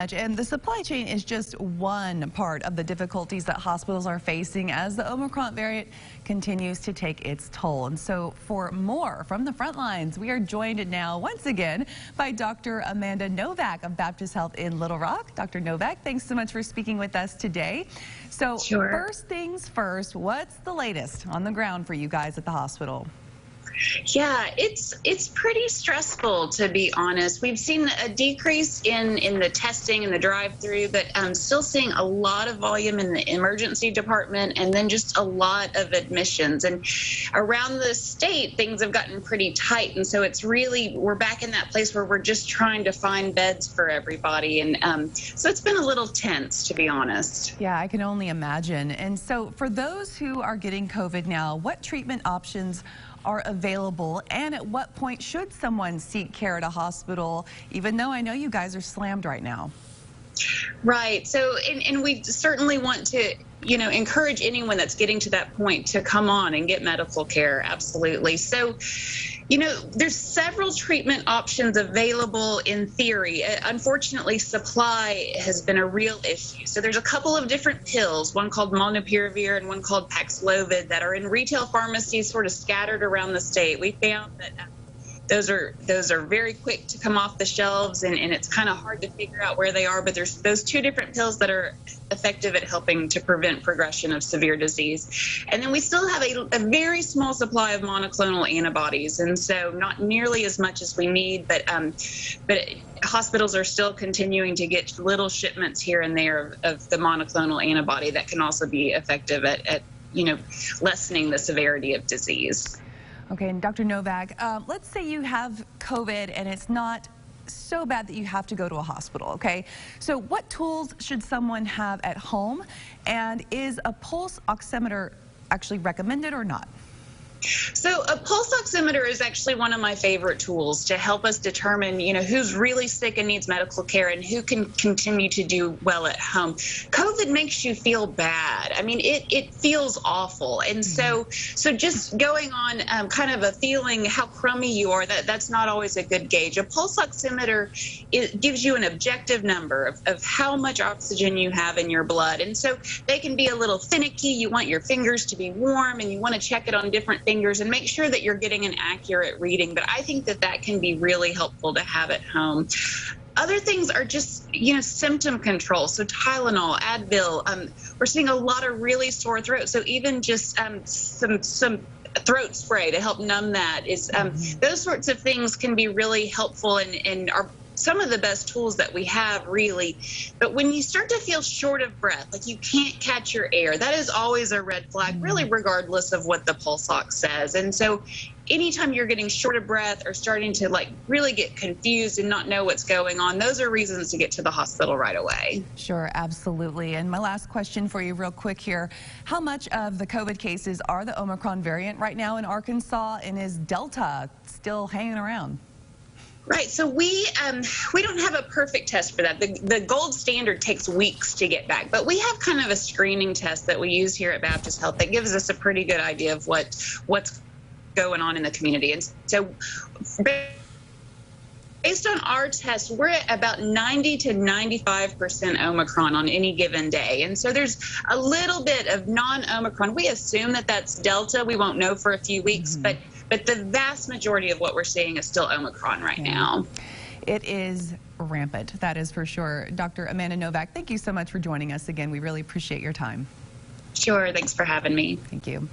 And the supply chain is just one part of the difficulties that hospitals are facing as the Omicron variant continues to take its toll. And so for more from the front lines, we are joined now once again by Dr. Amanda Novak of Baptist Health in Little Rock. Dr. Novak, thanks so much for speaking with us today. So First things first, what's the latest on the ground for you guys at the hospital? Yeah, it's pretty stressful, to be honest. We've seen a decrease in the testing and the drive-through, but I'm still seeing a lot of volume in the emergency department and then just a lot of admissions. And around the state, things have gotten pretty tight. And so we're back in that place where we're just trying to find beds for everybody. And so it's been a little tense, to be honest. Yeah, I can only imagine. And so for those who are getting COVID now, what treatment options are available, and at what point should someone seek care at a hospital, even though I know you guys are slammed right now? Right. So, and we certainly want to, encourage anyone that's getting to that point to come on and get medical care. Absolutely. So, there's several treatment options available in theory. Unfortunately, supply has been a real issue. So there's a couple of different pills, one called molnupiravir and one called Paxlovid, that are in retail pharmacies sort of scattered around the state. We found that those are very quick to come off the shelves, and it's kind of hard to figure out where they are, but there's those two different pills that are effective at helping to prevent progression of severe disease. And then we still have a very small supply of monoclonal antibodies, and so not nearly as much as we need, but hospitals are still continuing to get little shipments here and there of the monoclonal antibody that can also be effective at lessening the severity of disease. Okay, and Dr. Novak, let's say you have COVID and it's not so bad that you have to go to a hospital, okay? So what tools should someone have at home, and is a pulse oximeter actually recommended or not? So a pulse oximeter is actually one of my favorite tools to help us determine, who's really sick and needs medical care and who can continue to do well at home. COVID makes you feel bad. I mean, it feels awful. And so just going on kind of a feeling how crummy you are, that's not always a good gauge. A pulse oximeter, it gives you an objective number of how much oxygen you have in your blood. And so they can be a little finicky. You want your fingers to be warm, and you want to check it on different fingers and make sure that you're getting an accurate reading. But I think that can be really helpful to have at home. Other things are just, symptom control. So Tylenol, Advil. We're seeing a lot of really sore throats. So even just some throat spray to help numb that is those sorts of things can be really helpful and are some of the best tools that we have, really. But when you start to feel short of breath, like you can't catch your air, that is always a red flag, really, regardless of what the pulse ox says. And so anytime you're getting short of breath or starting to really get confused and not know what's going on, those are reasons to get to the hospital right away. Sure, absolutely. And my last question for you real quick here. How much of the COVID cases are the Omicron variant right now in Arkansas, and is Delta still hanging around? Right. So we don't have a perfect test for that. The gold standard takes weeks to get back, but we have kind of a screening test that we use here at Baptist Health that gives us a pretty good idea of what's going on in the community. And so based on our test, we're at about 90 to 95% Omicron on any given day. And so there's a little bit of non-Omicron. We assume that that's Delta. We won't know for a few weeks, but the vast majority of what we're seeing is still Omicron right now. It is rampant, that is for sure. Dr. Amanda Novak, thank you so much for joining us again. We really appreciate your time. Sure. Thanks for having me. Thank you.